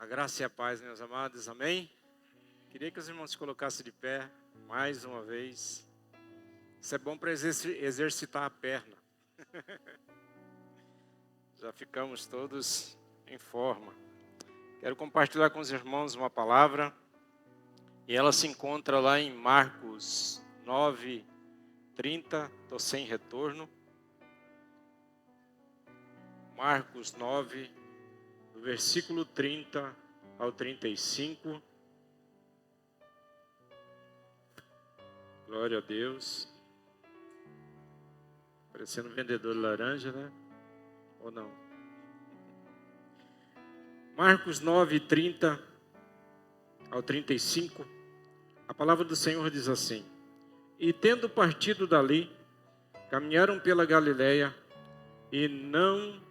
A graça e a paz, meus amados, amém? Queria que os irmãos se colocassem de pé, mais uma vez. Isso é bom para exercitar a perna. Já ficamos todos em forma. Quero compartilhar com os irmãos uma palavra, e ela se encontra lá em Marcos 9:30, estou sem retorno. Marcos 9, do versículo 30 ao 35. Glória a Deus. Parecendo um vendedor de laranja, né? Ou não? Marcos 9, 30 ao 35. A palavra do Senhor diz assim: E tendo partido dali, caminharam pela Galileia, e não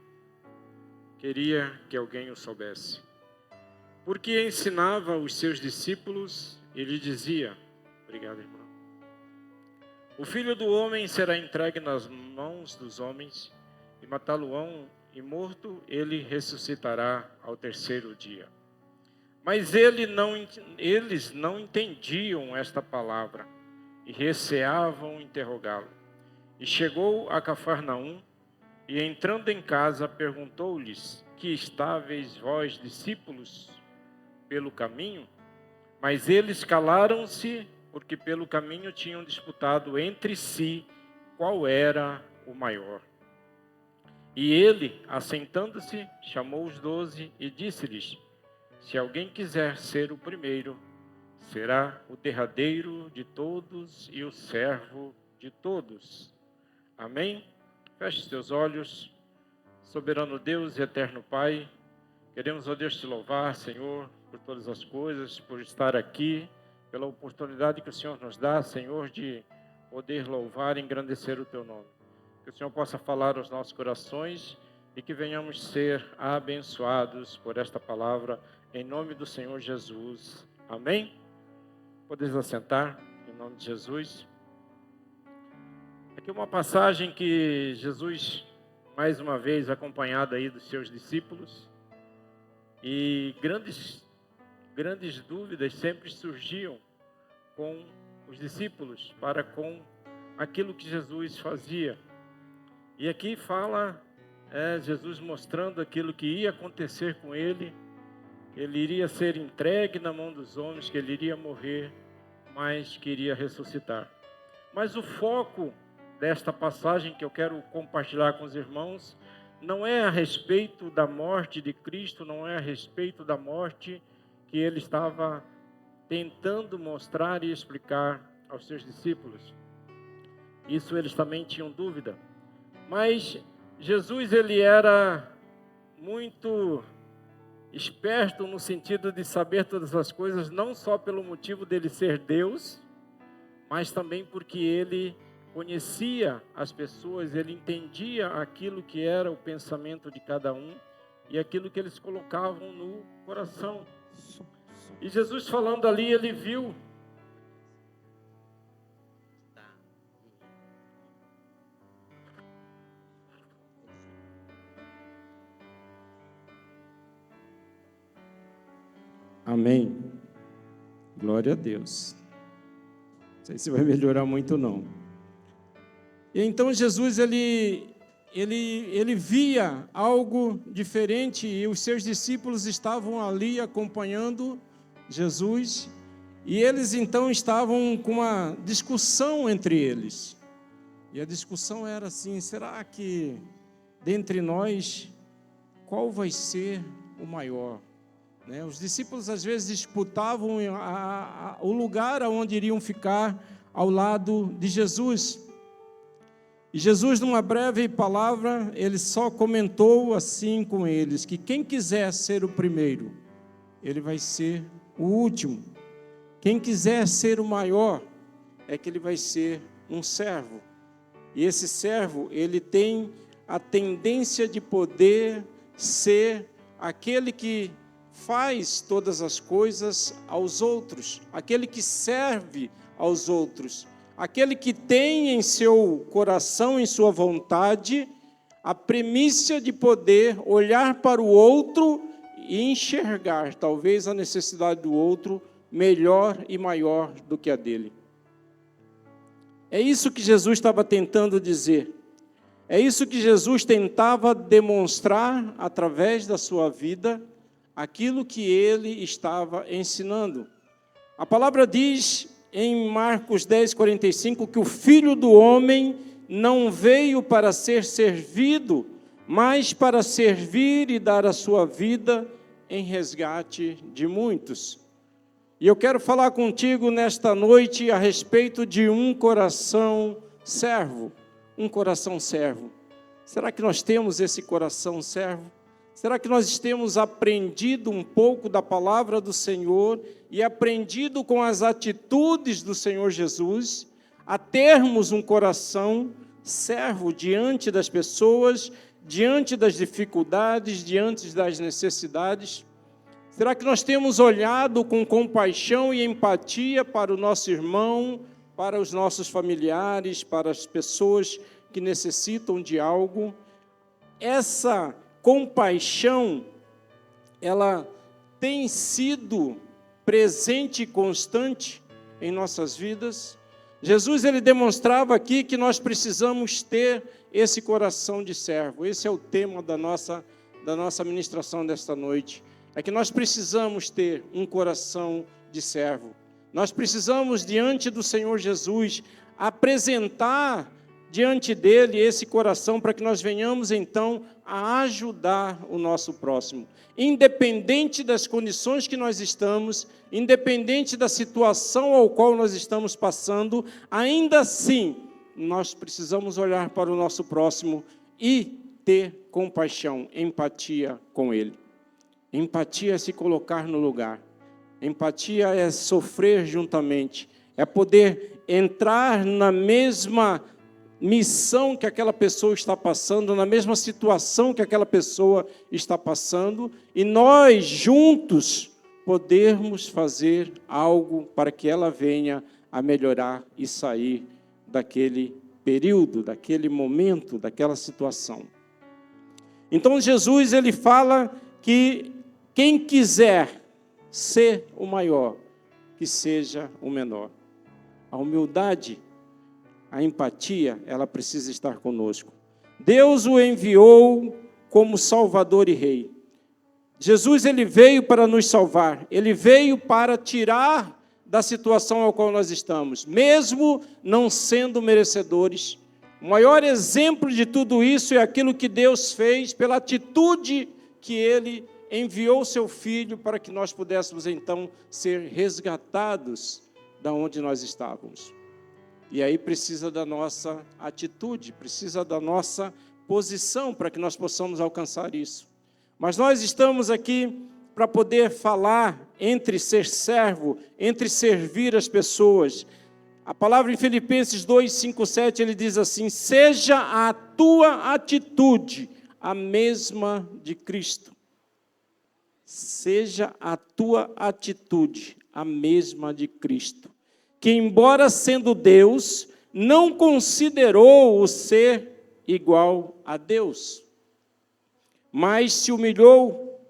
queria que alguém o soubesse, porque ensinava os seus discípulos e lhe dizia: obrigado, irmão. O Filho do Homem será entregue nas mãos dos homens, e matá-lo-ão, e morto ele ressuscitará ao terceiro dia. Mas eles não entendiam esta palavra, e receavam interrogá-lo. E chegou a Cafarnaum, e entrando em casa, perguntou-lhes: Que estáveis vós, discípulos, pelo caminho? Mas eles calaram-se, porque pelo caminho tinham disputado entre si qual era o maior. E ele, assentando-se, chamou os 12 e disse-lhes: Se alguém quiser ser o primeiro, será o derradeiro de todos e o servo de todos. Amém? Feche seus olhos. Soberano Deus e eterno Pai, queremos, ó Deus, te louvar, Senhor, por todas as coisas, por estar aqui, pela oportunidade que o Senhor nos dá, Senhor, de poder louvar e engrandecer o teu nome. Que o Senhor possa falar aos nossos corações e que venhamos ser abençoados por esta palavra, em nome do Senhor Jesus. Amém? Podeis assentar, em nome de Jesus. Aqui uma passagem que Jesus, mais uma vez, acompanhado aí dos seus discípulos, e grandes dúvidas sempre surgiam com os discípulos para com aquilo que Jesus fazia. E aqui fala Jesus mostrando aquilo que ia acontecer com ele. Ele iria ser entregue na mão dos homens, que ele iria morrer, mas que iria ressuscitar. Mas o foco desta passagem que eu quero compartilhar com os irmãos não é a respeito da morte de Cristo, não é a respeito da morte que ele estava tentando mostrar e explicar aos seus discípulos. Isso eles também tinham dúvida. Mas Jesus, ele era muito esperto no sentido de saber todas as coisas, não só pelo motivo dele ser Deus, mas também porque ele conhecia as pessoas, ele entendia aquilo que era o pensamento de cada um e aquilo que eles colocavam no coração. E Jesus falando ali, ele viu Amém. Glória a Deus. Não sei se vai melhorar muito não. E então Jesus, ele via algo diferente e os seus discípulos estavam ali acompanhando Jesus. E eles então estavam com uma discussão entre eles. E a discussão era assim: será que dentre nós, qual vai ser o maior? Os discípulos às vezes disputavam o lugar onde iriam ficar ao lado de Jesus. E Jesus, numa breve palavra, ele só comentou assim com eles, que quem quiser ser o primeiro, ele vai ser o último. Quem quiser ser o maior, é que ele vai ser um servo. E esse servo, ele tem a tendência de poder ser aquele que faz todas as coisas aos outros, aquele que serve aos outros, aquele que tem em seu coração, em sua vontade, a premissa de poder olhar para o outro e enxergar talvez a necessidade do outro melhor e maior do que a dele. É isso que Jesus estava tentando dizer. É isso que Jesus tentava demonstrar através da sua vida, aquilo que ele estava ensinando. A palavra diz em Marcos 10:45 que o Filho do Homem não veio para ser servido, mas para servir e dar a sua vida em resgate de muitos. E eu quero falar contigo nesta noite a respeito de um coração servo. Um coração servo. Será que nós temos esse coração servo? Será que nós temos aprendido um pouco da palavra do Senhor e aprendido com as atitudes do Senhor Jesus a termos um coração servo diante das pessoas, diante das dificuldades, diante das necessidades? Será que nós temos olhado com compaixão e empatia para o nosso irmão, para os nossos familiares, para as pessoas que necessitam de algo? Essa compaixão, ela tem sido presente e constante em nossas vidas? Jesus, ele demonstrava aqui que nós precisamos ter esse coração de servo. Esse é o tema da nossa ministração desta noite. É que nós precisamos ter um coração de servo. Nós precisamos, diante do Senhor Jesus, apresentar diante dele esse coração para que nós venhamos, então, a ajudar o nosso próximo. Independente das condições que nós estamos, independente da situação ao qual nós estamos passando, ainda assim, nós precisamos olhar para o nosso próximo e ter compaixão, empatia com ele. Empatia é se colocar no lugar. Empatia é sofrer juntamente, é poder entrar na mesma missão que aquela pessoa está passando, na mesma situação que aquela pessoa está passando, e nós juntos podermos fazer algo para que ela venha a melhorar e sair daquele período, daquele momento, daquela situação. Então Jesus, ele fala que quem quiser ser o maior, que seja o menor. A humildade, a empatia, ela precisa estar conosco. Deus o enviou como Salvador e Rei. Jesus, ele veio para nos salvar. Ele veio para tirar da situação ao qual nós estamos, mesmo não sendo merecedores. O maior exemplo de tudo isso é aquilo que Deus fez pela atitude que ele enviou seu Filho para que nós pudéssemos, então, ser resgatados da onde nós estávamos. E aí precisa da nossa atitude, precisa da nossa posição para que nós possamos alcançar isso. Mas nós estamos aqui para poder falar entre ser servo, entre servir as pessoas. A palavra em Filipenses 2, 5, 7, ele diz assim: seja a tua atitude a mesma de Cristo. Seja a tua atitude a mesma de Cristo, que embora sendo Deus, não considerou o ser igual a Deus, mas se humilhou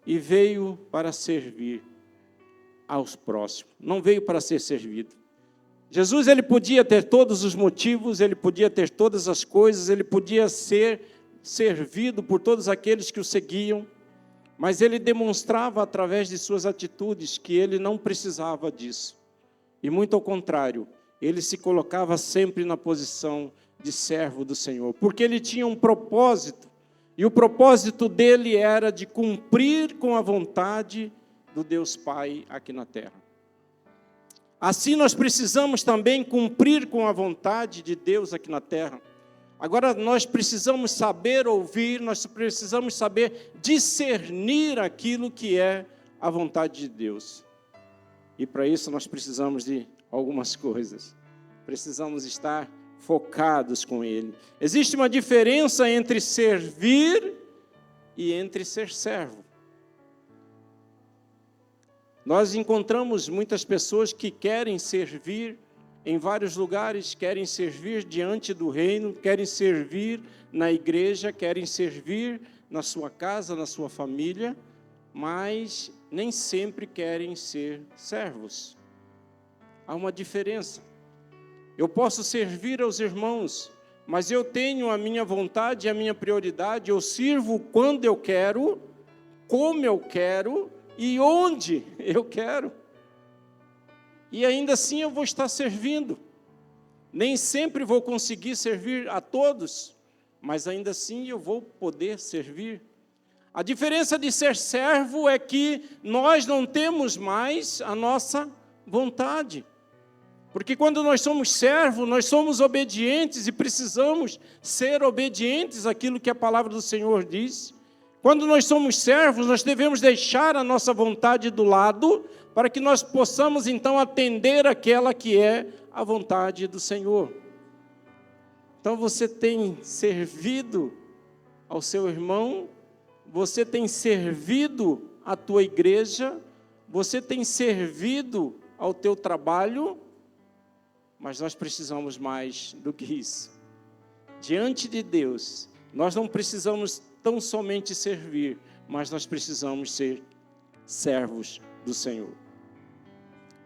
e veio para servir aos próximos. Não veio para ser servido. Jesus, ele podia ter todos os motivos, ele podia ter todas as coisas, ele podia ser servido por todos aqueles que o seguiam, mas ele demonstrava através de suas atitudes que ele não precisava disso. E muito ao contrário, ele se colocava sempre na posição de servo do Senhor, porque ele tinha um propósito, e o propósito dele era de cumprir com a vontade do Deus Pai aqui na terra. Assim nós precisamos também cumprir com a vontade de Deus aqui na terra. Agora nós precisamos saber ouvir, nós precisamos saber discernir aquilo que é a vontade de Deus. E para isso nós precisamos de algumas coisas. Precisamos estar focados com Ele. Existe uma diferença entre servir e entre ser servo. Nós encontramos muitas pessoas que querem servir em vários lugares, querem servir diante do reino, querem servir na igreja, querem servir na sua casa, na sua família, mas nem sempre querem ser servos. Há uma diferença. Eu posso servir aos irmãos, mas eu tenho a minha vontade e a minha prioridade. Eu sirvo quando eu quero, como eu quero e onde eu quero. E ainda assim eu vou estar servindo. Nem sempre vou conseguir servir a todos, mas ainda assim eu vou poder servir. A diferença de ser servo é que nós não temos mais a nossa vontade. Porque quando nós somos servos, nós somos obedientes e precisamos ser obedientes àquilo que a palavra do Senhor diz. Quando nós somos servos, nós devemos deixar a nossa vontade do lado para que nós possamos então atender aquela que é a vontade do Senhor. Então você tem servido ao seu irmão, você tem servido à tua igreja, você tem servido ao teu trabalho, mas nós precisamos mais do que isso. Diante de Deus, nós não precisamos tão somente servir, mas nós precisamos ser servos do Senhor.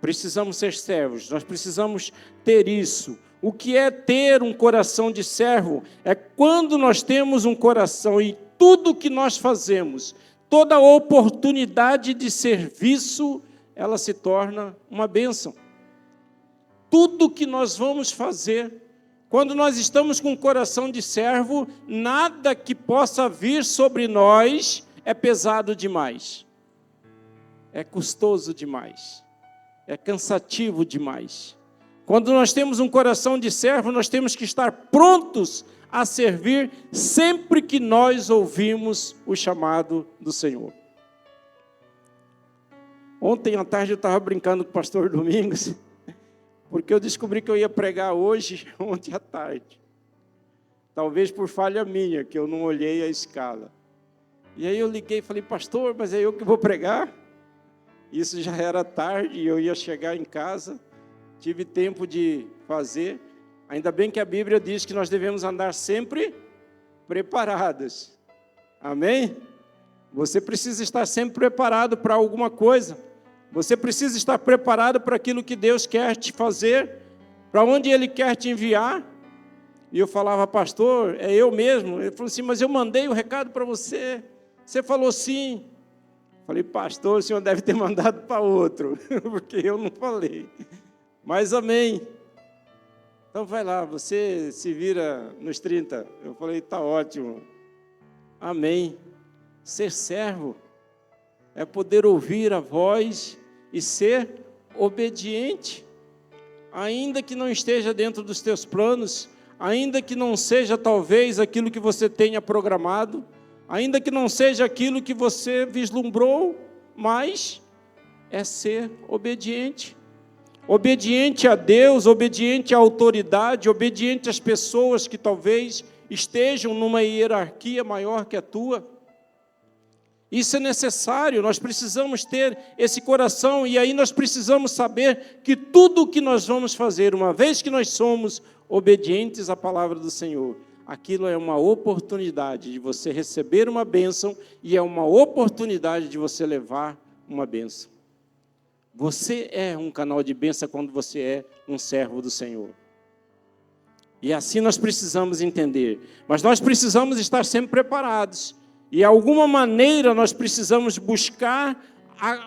Precisamos ser servos, nós precisamos ter isso. O que é ter um coração de servo? É quando nós temos um coração e tudo que nós fazemos, toda oportunidade de serviço, ela se torna uma bênção. Tudo que nós vamos fazer, quando nós estamos com o coração de servo, nada que possa vir sobre nós é pesado demais, é custoso demais, é cansativo demais. Quando nós temos um coração de servo, nós temos que estar prontos a servir sempre que nós ouvimos o chamado do Senhor. Ontem à tarde eu estava brincando com o pastor Domingos, porque eu descobri que eu ia pregar hoje, ontem à tarde. Talvez por falha minha, que eu não olhei a escala. E aí eu liguei e falei, pastor, mas é eu que vou pregar? Isso já era tarde e eu ia chegar em casa. Tive tempo de fazer. Ainda bem que a Bíblia diz que nós devemos andar sempre preparados. Amém? Você precisa estar sempre preparado para alguma coisa. Você precisa estar preparado para aquilo que Deus quer te fazer, para onde Ele quer te enviar. E eu falava, pastor, é eu mesmo. Ele falou assim, mas eu mandei o recado para você. Você falou sim. Falei, pastor, o senhor deve ter mandado para outro, porque eu não falei. Mas amém. Então vai lá, você se vira nos 30. Eu falei, está ótimo. Amém. Ser servo é poder ouvir a voz e ser obediente, ainda que não esteja dentro dos teus planos, ainda que não seja talvez aquilo que você tenha programado, ainda que não seja aquilo que você vislumbrou, mas é ser obediente. Obediente a Deus, obediente à autoridade, obediente às pessoas que talvez estejam numa hierarquia maior que a tua. Isso é necessário, nós precisamos ter esse coração e aí nós precisamos saber que tudo o que nós vamos fazer, uma vez que nós somos obedientes à palavra do Senhor, aquilo é uma oportunidade de você receber uma bênção e é uma oportunidade de você levar uma bênção. Você é um canal de bênção quando você é um servo do Senhor. E assim nós precisamos entender, mas nós precisamos estar sempre preparados. E, de alguma maneira, nós precisamos buscar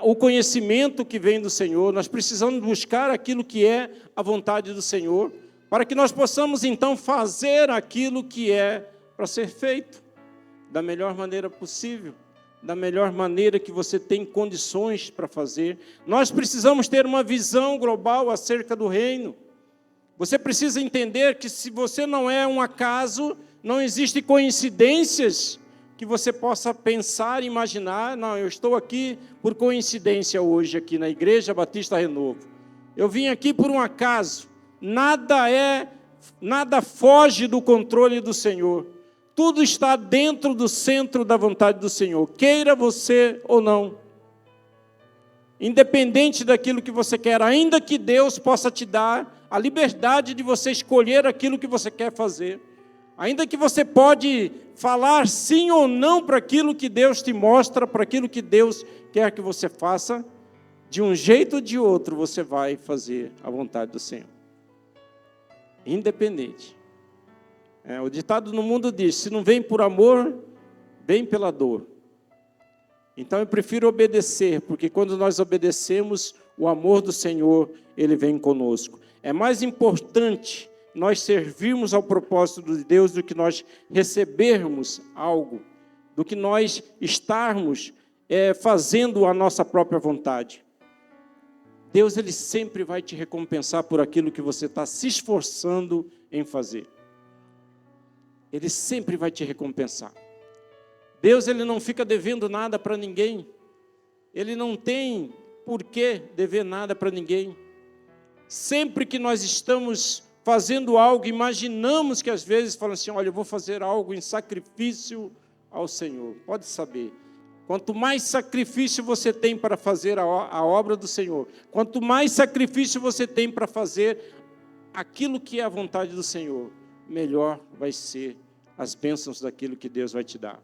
o conhecimento que vem do Senhor, nós precisamos buscar aquilo que é a vontade do Senhor, para que nós possamos, então, fazer aquilo que é para ser feito, da melhor maneira possível, da melhor maneira que você tem condições para fazer. Nós precisamos ter uma visão global acerca do reino. Você precisa entender que se você não é um acaso, não existe coincidências que você possa pensar e imaginar, não, eu estou aqui por coincidência hoje, aqui na Igreja Batista Renovo. Eu vim aqui por um acaso. Nada foge do controle do Senhor. Tudo está dentro do centro da vontade do Senhor, queira você ou não. Independente daquilo que você quer, ainda que Deus possa te dar a liberdade de você escolher aquilo que você quer fazer, Ainda que você pode falar sim ou não para aquilo que Deus te mostra, para aquilo que Deus quer que você faça, de um jeito ou de outro você vai fazer a vontade do Senhor. Independente. O ditado no mundo diz, se não vem por amor, vem pela dor. Então eu prefiro obedecer, porque quando nós obedecemos, o amor do Senhor, Ele vem conosco. É mais importante nós servirmos ao propósito de Deus do que nós recebermos algo, do que nós estarmos fazendo a nossa própria vontade. Deus, Ele sempre vai te recompensar por aquilo que você está se esforçando em fazer. Ele sempre vai te recompensar. Deus, Ele não fica devendo nada para ninguém. Ele não tem por que dever nada para ninguém. Sempre que nós estamos fazendo algo, imaginamos que às vezes falamos assim, olha, eu vou fazer algo em sacrifício ao Senhor. Pode saber, quanto mais sacrifício você tem para fazer a obra do Senhor, quanto mais sacrifício você tem para fazer aquilo que é a vontade do Senhor, melhor vai ser as bênçãos daquilo que Deus vai te dar.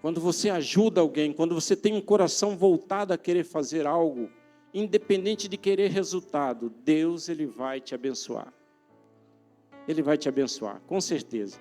Quando você ajuda alguém, quando você tem um coração voltado a querer fazer algo, independente de querer resultado, Deus, Ele vai te abençoar. Ele vai te abençoar, com certeza.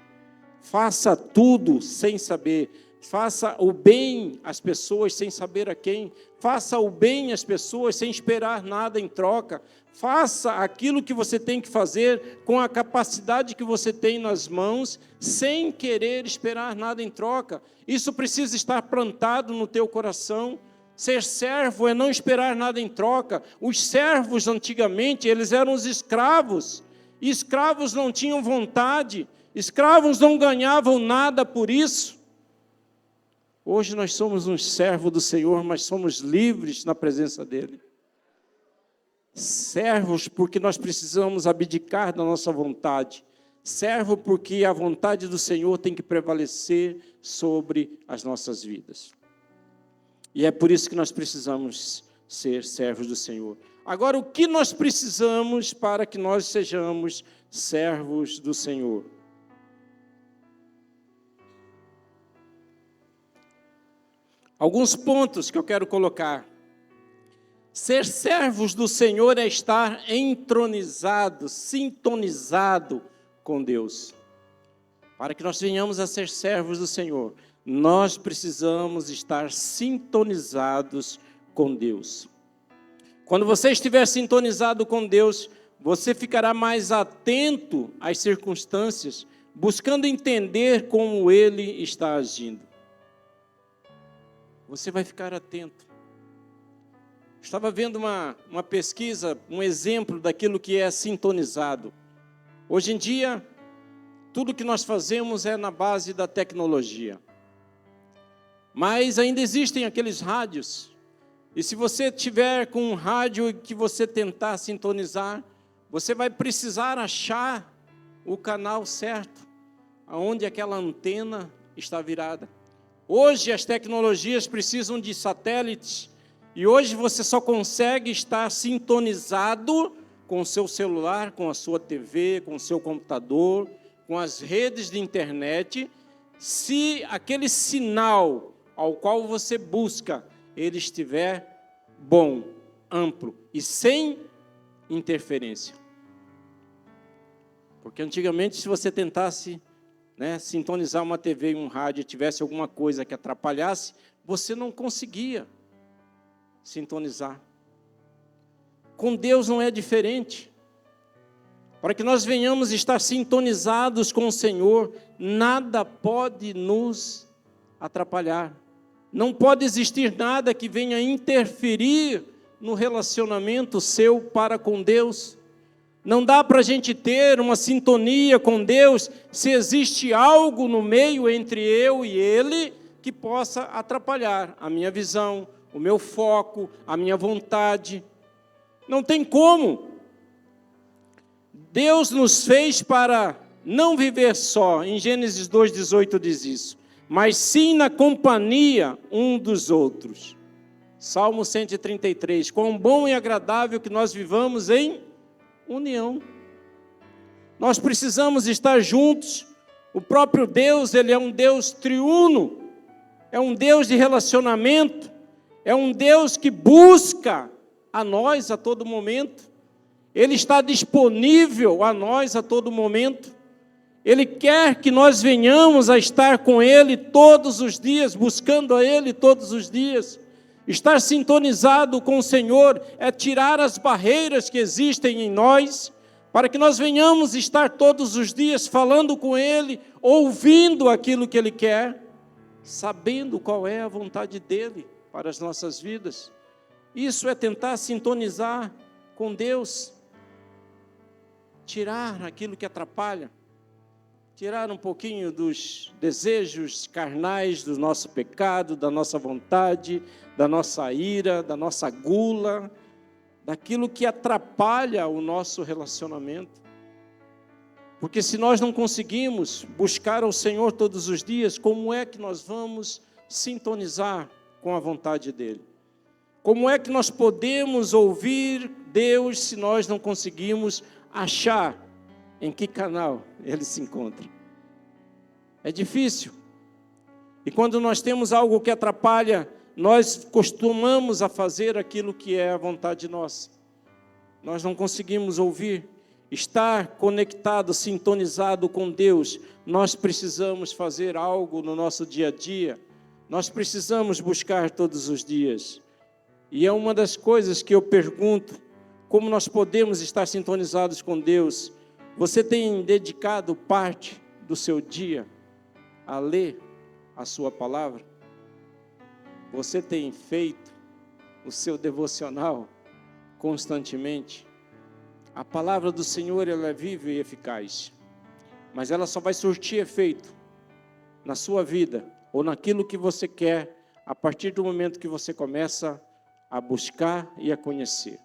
Faça tudo sem saber. Faça o bem às pessoas sem saber a quem. Faça o bem às pessoas sem esperar nada em troca. Faça aquilo que você tem que fazer com a capacidade que você tem nas mãos, sem querer esperar nada em troca. Isso precisa estar plantado no teu coração. Ser servo é não esperar nada em troca. Os servos antigamente, eles eram os escravos. E escravos não tinham vontade. Escravos não ganhavam nada por isso. Hoje nós somos um servo do Senhor, mas somos livres na presença dEle. Servos porque nós precisamos abdicar da nossa vontade. Servo porque a vontade do Senhor tem que prevalecer sobre as nossas vidas. E é por isso que nós precisamos ser servos do Senhor. Agora, o que nós precisamos para que nós sejamos servos do Senhor? Alguns pontos que eu quero colocar. Ser servos do Senhor é estar entronizado, sintonizado com Deus. Para que nós venhamos a ser servos do Senhor, nós precisamos estar sintonizados com Deus. Quando você estiver sintonizado com Deus, você ficará mais atento às circunstâncias, buscando entender como Ele está agindo. Você vai ficar atento. Estava vendo uma pesquisa, um exemplo daquilo que é sintonizado. Hoje em dia, tudo que nós fazemos é na base da tecnologia. Mas ainda existem aqueles rádios. E se você tiver com um rádio que você tentar sintonizar, você vai precisar achar o canal certo, aonde aquela antena está virada. Hoje as tecnologias precisam de satélites, e hoje você só consegue estar sintonizado com o seu celular, com a sua TV, com o seu computador, com as redes de internet, se aquele sinal ao qual você busca, ele estiver bom, amplo e sem interferência. Porque antigamente, se você tentasse sintonizar uma TV e um rádio e tivesse alguma coisa que atrapalhasse, você não conseguia sintonizar. Com Deus não é diferente. Para que nós venhamos estar sintonizados com o Senhor, nada pode nos atrapalhar. Não pode existir nada que venha interferir no relacionamento seu para com Deus. Não dá para a gente ter uma sintonia com Deus se existe algo no meio entre eu e Ele que possa atrapalhar a minha visão, o meu foco, a minha vontade. Não tem como. Deus nos fez para não viver só. Em Gênesis 2,18 diz isso. Mas sim na companhia um dos outros. Salmo 133. Quão bom e agradável que nós vivamos em união. Nós precisamos estar juntos. O próprio Deus, Ele é um Deus triuno, é um Deus de relacionamento, é um Deus que busca a nós a todo momento. Ele está disponível a nós a todo momento. Ele quer que nós venhamos a estar com Ele todos os dias, buscando a Ele todos os dias. Estar sintonizado com o Senhor é tirar as barreiras que existem em nós, para que nós venhamos estar todos os dias falando com Ele, ouvindo aquilo que Ele quer, sabendo qual é a vontade dEle para as nossas vidas. Isso é tentar sintonizar com Deus, tirar aquilo que atrapalha, tirar um pouquinho dos desejos carnais do nosso pecado, da nossa vontade, da nossa ira, da nossa gula, daquilo que atrapalha o nosso relacionamento. Porque se nós não conseguimos buscar ao Senhor todos os dias, como é que nós vamos sintonizar com a vontade dEle? Como é que nós podemos ouvir Deus se nós não conseguimos achar em que canal Ele se encontra? É difícil. E quando nós temos algo que atrapalha, nós costumamos a fazer aquilo que é a vontade nossa. Nós não conseguimos ouvir, estar conectado, sintonizado com Deus. Nós precisamos fazer algo no nosso dia a dia. Nós precisamos buscar todos os dias. E é uma das coisas que eu pergunto, como nós podemos estar sintonizados com Deus? Você tem dedicado parte do seu dia a ler a sua palavra? Você tem feito o seu devocional constantemente? A palavra do Senhor, ela é viva e eficaz, mas ela só vai surtir efeito na sua vida ou naquilo que você quer a partir do momento que você começa a buscar e a conhecer.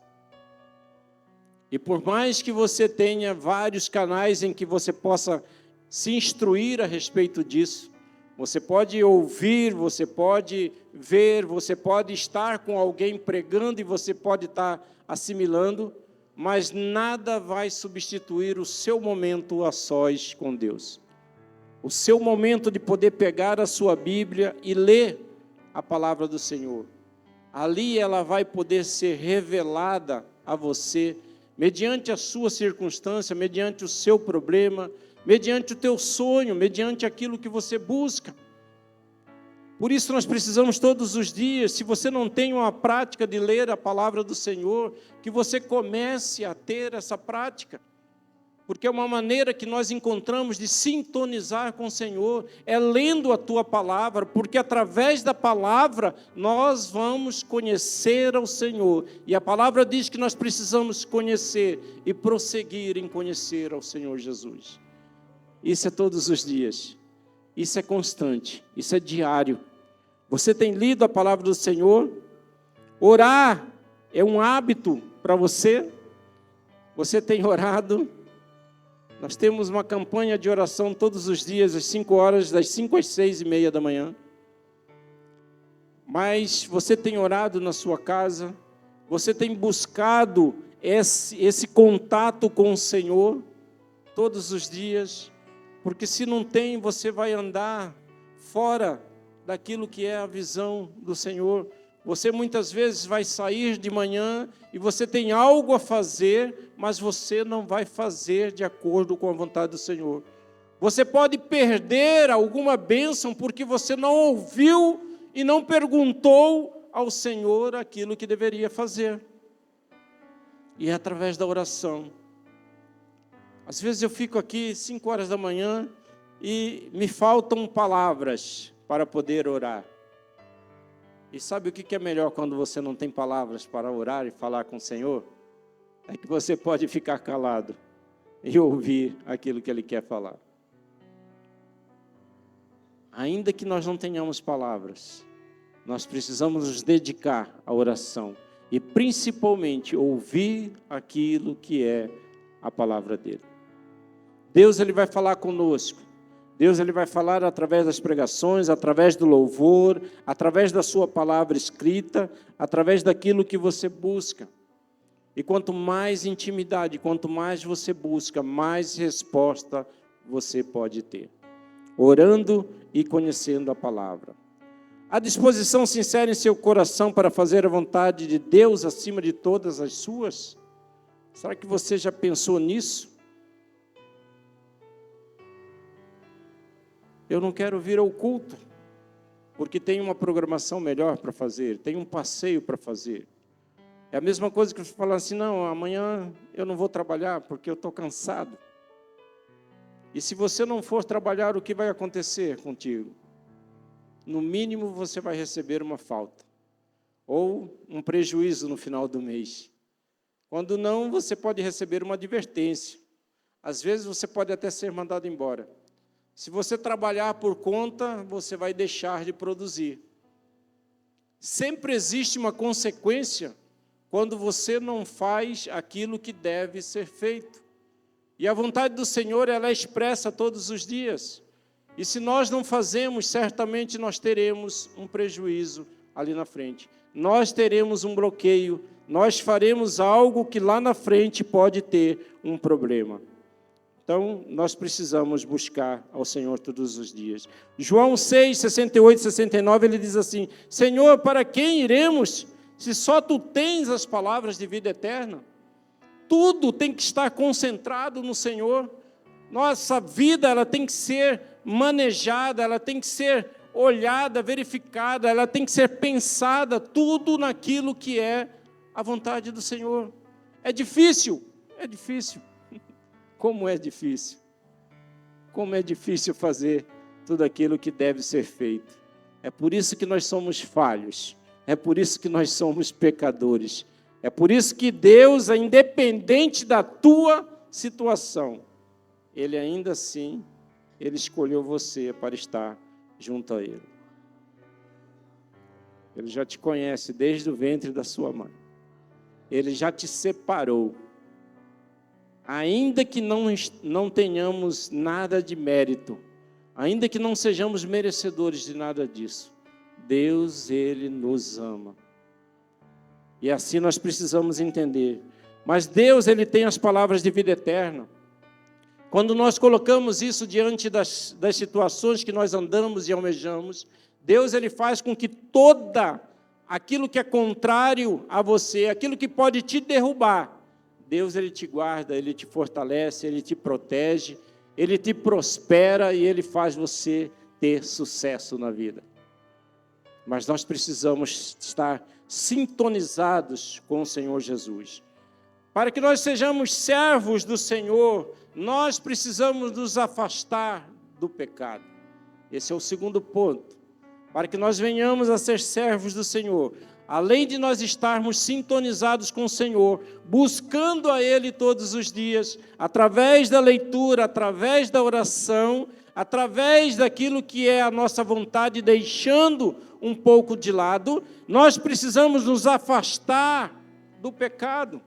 E por mais que você tenha vários canais em que você possa se instruir a respeito disso, você pode ouvir, você pode ver, você pode estar com alguém pregando e você pode estar assimilando, mas nada vai substituir o seu momento a sós com Deus. O seu momento de poder pegar a sua Bíblia e ler a palavra do Senhor. Ali ela vai poder ser revelada a você, mediante a sua circunstância, mediante o seu problema, mediante o teu sonho, mediante aquilo que você busca. Por isso nós precisamos todos os dias, se você não tem uma prática de ler a palavra do Senhor, que você comece a ter essa prática. Porque é uma maneira que nós encontramos de sintonizar com o Senhor, é lendo a tua palavra, porque através da palavra nós vamos conhecer ao Senhor. E a palavra diz que nós precisamos conhecer e prosseguir em conhecer ao Senhor Jesus. Isso é todos os dias, isso é constante, isso é diário. Você tem lido a palavra do Senhor? Orar é um hábito para você? Você tem orado? Nós temos uma campanha de oração todos os dias, às 5 horas, das 5 às 6:30 da manhã. Mas você tem orado na sua casa? Você tem buscado esse contato com o Senhor todos os dias? Porque se não tem, você vai andar fora daquilo que é a visão do Senhor. Você muitas vezes vai sair de manhã e você tem algo a fazer, mas você não vai fazer de acordo com a vontade do Senhor. Você pode perder alguma bênção porque você não ouviu e não perguntou ao Senhor aquilo que deveria fazer. E é através da oração. Às vezes eu fico aqui 5 horas da manhã e me faltam palavras para poder orar. E sabe o que é melhor quando você não tem palavras para orar e falar com o Senhor? É que você pode ficar calado e ouvir aquilo que Ele quer falar. Ainda que nós não tenhamos palavras, nós precisamos nos dedicar à oração e principalmente ouvir aquilo que é a palavra dEle. Deus, Ele vai falar conosco. Deus, Ele vai falar através das pregações, através do louvor, através da sua palavra escrita, através daquilo que você busca. E quanto mais intimidade, quanto mais você busca, mais resposta você pode ter. Orando e conhecendo a palavra. A disposição sincera em seu coração para fazer a vontade de Deus acima de todas as suas? Será que você já pensou nisso? Eu não quero vir ao culto, porque tem uma programação melhor para fazer, tem um passeio para fazer. É a mesma coisa que você falar assim, não, amanhã eu não vou trabalhar porque eu estou cansado. E se você não for trabalhar, o que vai acontecer contigo? No mínimo você vai receber uma falta, ou um prejuízo no final do mês. Quando não, você pode receber uma advertência. Às vezes você pode até ser mandado embora. Se você trabalhar por conta, você vai deixar de produzir. Sempre existe uma consequência quando você não faz aquilo que deve ser feito. E a vontade do Senhor, ela é expressa todos os dias. E se nós não fazemos, certamente nós teremos um prejuízo ali na frente. Nós teremos um bloqueio, nós faremos algo que lá na frente pode ter um problema. Então, nós precisamos buscar ao Senhor todos os dias. João 6, 68 e 69, ele diz assim, Senhor, para quem iremos, se só Tu tens as palavras de vida eterna? Tudo tem que estar concentrado no Senhor. Nossa vida, ela tem que ser manejada, ela tem que ser olhada, verificada, ela tem que ser pensada, tudo naquilo que é a vontade do Senhor. É difícil? É difícil. Como é difícil. Como é difícil fazer tudo aquilo que deve ser feito. É por isso que nós somos falhos. É por isso que nós somos pecadores. É por isso que Deus, independente da tua situação, Ele ainda assim, Ele escolheu você para estar junto a Ele. Ele já te conhece desde o ventre da sua mãe. Ele já te separou. Ainda que não tenhamos nada de mérito, ainda que não sejamos merecedores de nada disso, Deus, Ele nos ama. E assim nós precisamos entender. Mas Deus, Ele tem as palavras de vida eterna. Quando nós colocamos isso diante das situações que nós andamos e almejamos, Deus, Ele faz com que toda aquilo que é contrário a você, aquilo que pode te derrubar, Deus, Ele te guarda, Ele te fortalece, Ele te protege, Ele te prospera e Ele faz você ter sucesso na vida. Mas nós precisamos estar sintonizados com o Senhor Jesus. Para que nós sejamos servos do Senhor, nós precisamos nos afastar do pecado. Esse é o segundo ponto. Para que nós venhamos a ser servos do Senhor, além de nós estarmos sintonizados com o Senhor, buscando a Ele todos os dias, através da leitura, através da oração, através daquilo que é a nossa vontade, deixando um pouco de lado, nós precisamos nos afastar do pecado.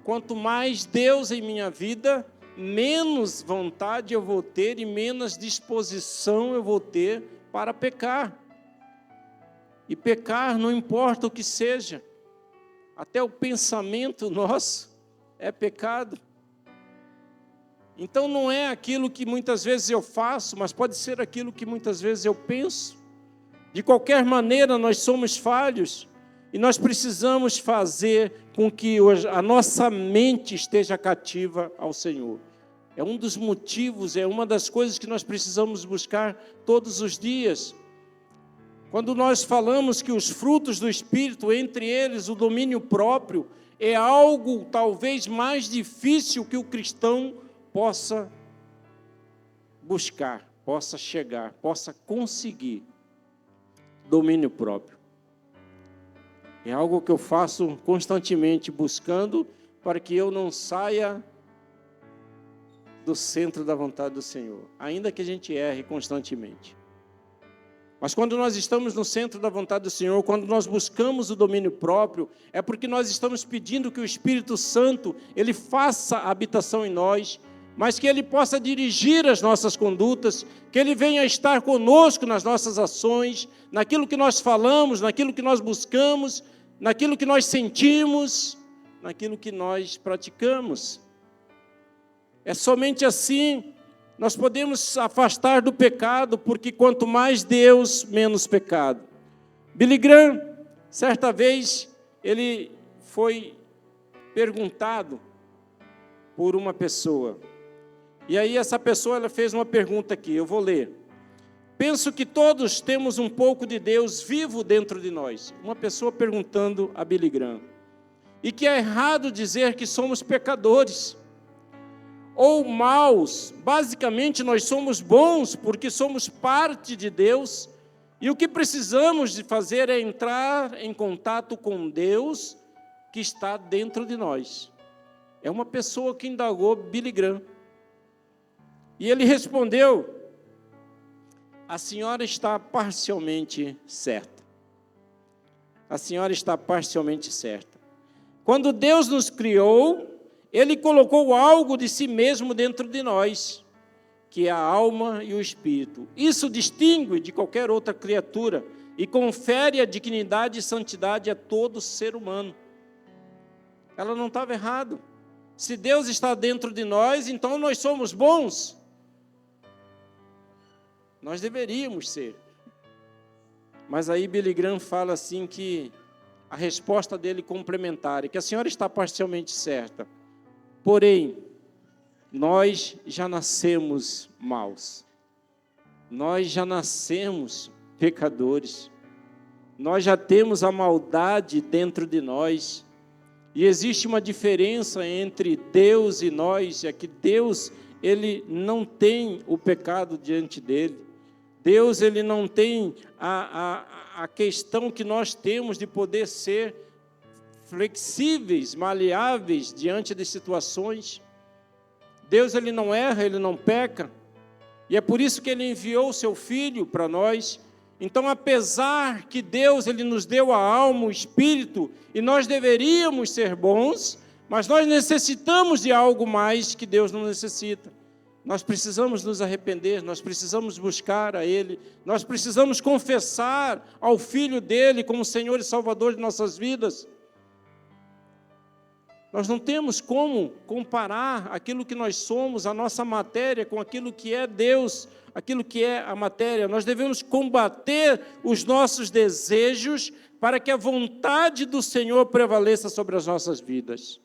Quanto mais Deus em minha vida, menos vontade eu vou ter e menos disposição eu vou ter para pecar. E pecar não importa o que seja, até o pensamento nosso é pecado. Então não é aquilo que muitas vezes eu faço, mas pode ser aquilo que muitas vezes eu penso. De qualquer maneira nós somos falhos e nós precisamos fazer com que a nossa mente esteja cativa ao Senhor. É um dos motivos, é uma das coisas que nós precisamos buscar todos os dias. Quando nós falamos que os frutos do Espírito, entre eles o domínio próprio, é algo talvez mais difícil que o cristão possa buscar, possa chegar, possa conseguir. Domínio próprio. É algo que eu faço constantemente buscando para que eu não saia do centro da vontade do Senhor, ainda que a gente erre constantemente. Mas quando nós estamos no centro da vontade do Senhor, quando nós buscamos o domínio próprio, é porque nós estamos pedindo que o Espírito Santo, Ele faça a habitação em nós, mas que Ele possa dirigir as nossas condutas, que Ele venha estar conosco nas nossas ações, naquilo que nós falamos, naquilo que nós buscamos, naquilo que nós sentimos, naquilo que nós praticamos. É somente assim nós podemos afastar do pecado, porque quanto mais Deus, menos pecado. Billy Graham, certa vez, ele foi perguntado por uma pessoa. E aí essa pessoa ela fez uma pergunta aqui, eu vou ler. Penso que todos temos um pouco de Deus vivo dentro de nós. Uma pessoa perguntando a Billy Graham. E que é errado dizer que somos pecadores ou maus. Basicamente, nós somos bons porque somos parte de Deus. E o que precisamos de fazer é entrar em contato com Deus que está dentro de nós. É uma pessoa que indagou Billy Graham. E ele respondeu: a senhora está parcialmente certa. A senhora está parcialmente certa. Quando Deus nos criou, Ele colocou algo de si mesmo dentro de nós, que é a alma e o espírito. Isso distingue de qualquer outra criatura e confere a dignidade e santidade a todo ser humano. Ela não estava errada. Se Deus está dentro de nós, então nós somos bons. Nós deveríamos ser. Mas aí Billy Graham fala assim que a resposta dele complementar, que a senhora está parcialmente certa. Porém, nós já nascemos maus. Nós já nascemos pecadores. Nós já temos a maldade dentro de nós. E existe uma diferença entre Deus e nós, é que Deus, Ele não tem o pecado diante dele. Deus, Ele não tem a questão que nós temos de poder ser flexíveis, maleáveis diante de situações. Deus, Ele não erra, Ele não peca. E é por isso que Ele enviou o Seu Filho para nós. Então, apesar que Deus, Ele nos deu a alma, o espírito, e nós deveríamos ser bons, mas nós necessitamos de algo mais que Deus não necessita. Nós precisamos nos arrepender, nós precisamos buscar a Ele, nós precisamos confessar ao Filho dEle como Senhor e Salvador de nossas vidas. Nós não temos como comparar aquilo que nós somos, a nossa matéria, com aquilo que é Deus, aquilo que é a matéria. Nós devemos combater os nossos desejos para que a vontade do Senhor prevaleça sobre as nossas vidas.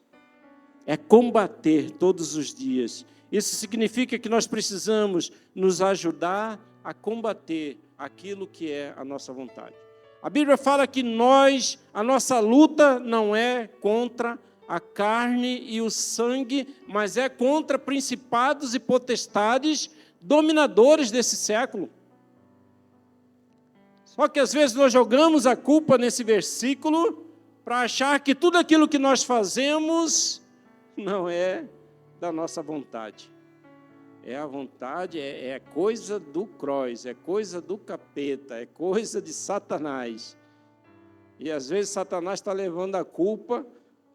É combater todos os dias. Isso significa que nós precisamos nos ajudar a combater aquilo que é a nossa vontade. A Bíblia fala que a nossa luta não é contra a carne e o sangue, mas é contra principados e potestades dominadores desse século. Só que às vezes nós jogamos a culpa nesse versículo para achar que tudo aquilo que nós fazemos não é da nossa vontade. É a vontade, é coisa do cross, é coisa do capeta, é coisa de Satanás. E às vezes Satanás está levando a culpa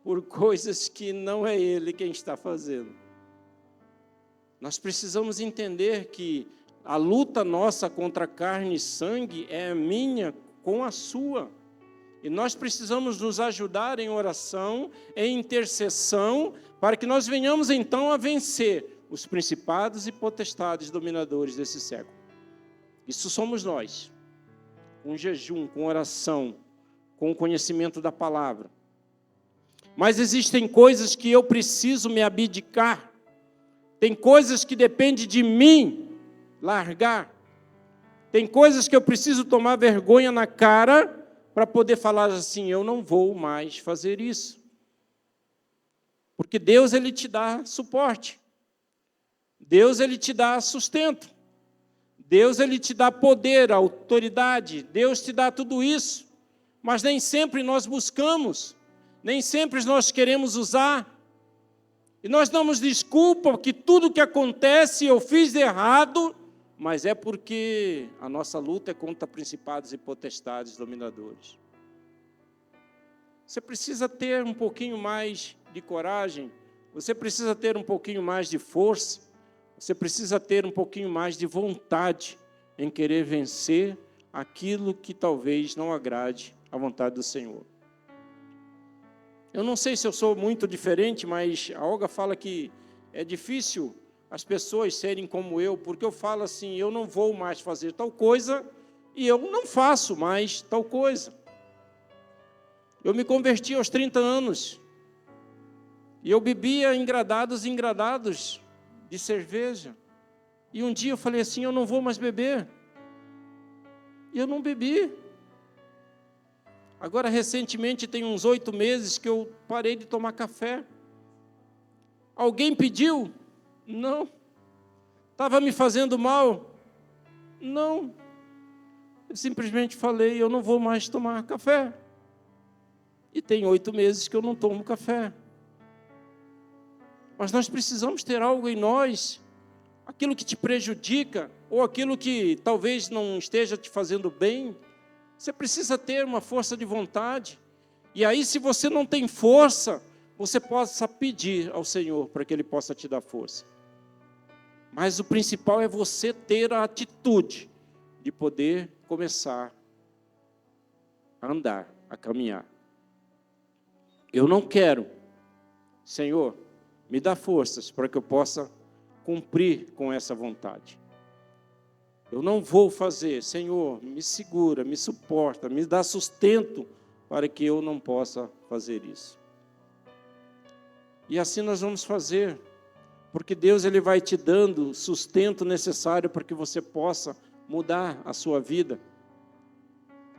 por coisas que não é ele quem está fazendo. Nós precisamos entender que a luta nossa contra carne e sangue é a minha com a sua. E nós precisamos nos ajudar em oração, em intercessão, para que nós venhamos então a vencer os principados e potestades dominadores desse século. Isso somos nós, com jejum, com oração, com o conhecimento da palavra. Mas existem coisas que eu preciso me abdicar. Tem coisas que dependem de mim largar. Tem coisas que eu preciso tomar vergonha na cara para poder falar assim, eu não vou mais fazer isso. Porque Deus, Ele te dá suporte. Deus, Ele te dá sustento. Deus, Ele te dá poder, autoridade. Deus te dá tudo isso. Mas nem sempre nós buscamos. Nem sempre nós queremos usar. E nós damos desculpa que tudo que acontece eu fiz de errado, mas é porque a nossa luta é contra principados e potestades dominadores. Você precisa ter um pouquinho mais de coragem, você precisa ter um pouquinho mais de força, você precisa ter um pouquinho mais de vontade em querer vencer aquilo que talvez não agrade à vontade do Senhor. Eu não sei se eu sou muito diferente, mas a Olga fala que é difícil as pessoas serem como eu, porque eu falo assim, eu não vou mais fazer tal coisa e eu não faço mais tal coisa. Eu me converti aos 30 anos e eu bebia engradados de cerveja. E um dia eu falei assim, eu não vou mais beber. E eu não bebi. Agora, recentemente, tem uns 8 meses que eu parei de tomar café. Alguém pediu? Não. Estava me fazendo mal? Não. Eu simplesmente falei, eu não vou mais tomar café. E tem 8 meses que eu não tomo café. Mas nós precisamos ter algo em nós, aquilo que te prejudica, ou aquilo que talvez não esteja te fazendo bem. Você precisa ter uma força de vontade. E aí, se você não tem força, você possa pedir ao Senhor para que Ele possa te dar força. Mas o principal é você ter a atitude de poder começar a andar, a caminhar. Eu não quero, Senhor, me dá forças para que eu possa cumprir com essa vontade. Eu não vou fazer, Senhor, me segura, me suporta, me dá sustento para que eu não possa fazer isso. E assim nós vamos fazer, porque Deus ele vai te dando o sustento necessário para que você possa mudar a sua vida.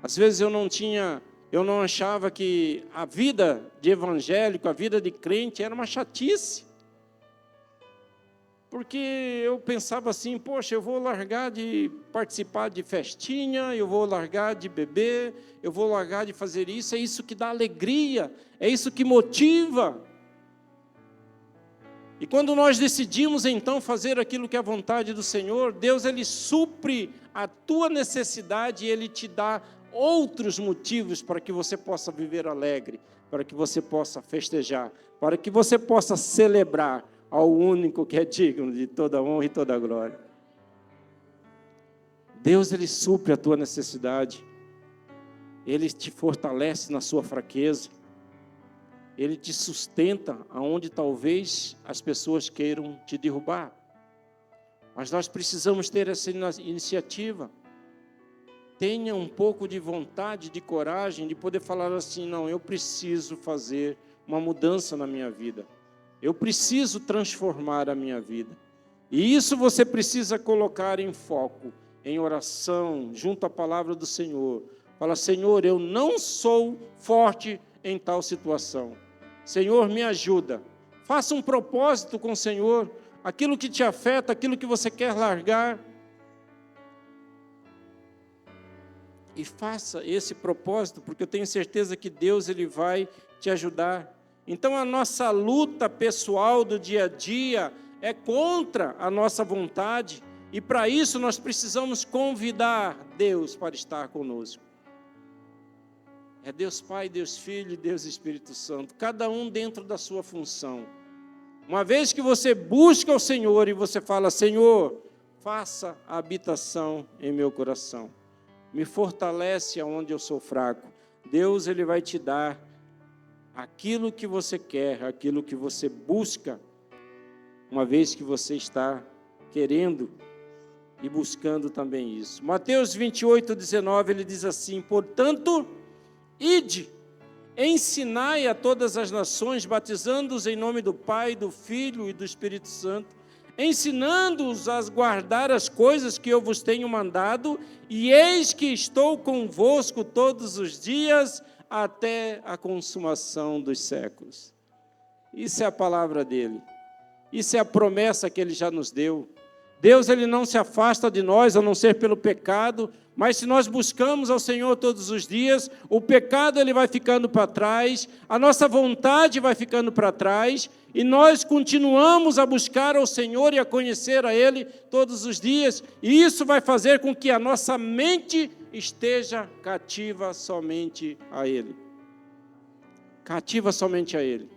Às vezes eu não achava que a vida de evangélico, a vida de crente era uma chatice. Porque eu pensava assim, poxa, eu vou largar de participar de festinha, eu vou largar de beber, eu vou largar de fazer isso, é isso que dá alegria, é isso que motiva. E quando nós decidimos então fazer aquilo que é a vontade do Senhor, Deus ele supre a tua necessidade e Ele te dá outros motivos para que você possa viver alegre, para que você possa festejar, para que você possa celebrar ao único que é digno de toda honra e toda glória. Deus, Ele supre a tua necessidade. Ele te fortalece na sua fraqueza. Ele te sustenta aonde talvez as pessoas queiram te derrubar. Mas nós precisamos ter essa iniciativa. Tenha um pouco de vontade, de coragem, de poder falar assim, não, eu preciso fazer uma mudança na minha vida. Eu preciso transformar a minha vida. E isso você precisa colocar em foco, em oração, junto à palavra do Senhor. Fala, Senhor, eu não sou forte em tal situação. Senhor, me ajuda. Faça um propósito com o Senhor. Aquilo que te afeta, aquilo que você quer largar. E faça esse propósito, porque eu tenho certeza que Deus ele vai te ajudar. Então, a nossa luta pessoal do dia a dia é contra a nossa vontade, e para isso nós precisamos convidar Deus para estar conosco. É Deus Pai, Deus Filho e Deus Espírito Santo, cada um dentro da sua função. Uma vez que você busca o Senhor e você fala, Senhor, faça a habitação em meu coração, me fortalece aonde eu sou fraco, Deus ele vai te dar aquilo que você quer, aquilo que você busca, uma vez que você está querendo e buscando também isso. Mateus 28:19, ele diz assim, portanto, ide, ensinai a todas as nações, batizando-os em nome do Pai, do Filho e do Espírito Santo, ensinando-os a guardar as coisas que eu vos tenho mandado, e eis que estou convosco todos os dias, até a consumação dos séculos. Isso é a palavra dele. Isso é a promessa que ele já nos deu. Deus ele não se afasta de nós, a não ser pelo pecado, mas se nós buscamos ao Senhor todos os dias, o pecado ele vai ficando para trás, a nossa vontade vai ficando para trás, e nós continuamos a buscar ao Senhor e a conhecer a Ele todos os dias, e isso vai fazer com que a nossa mente esteja cativa somente a Ele. Cativa somente a Ele.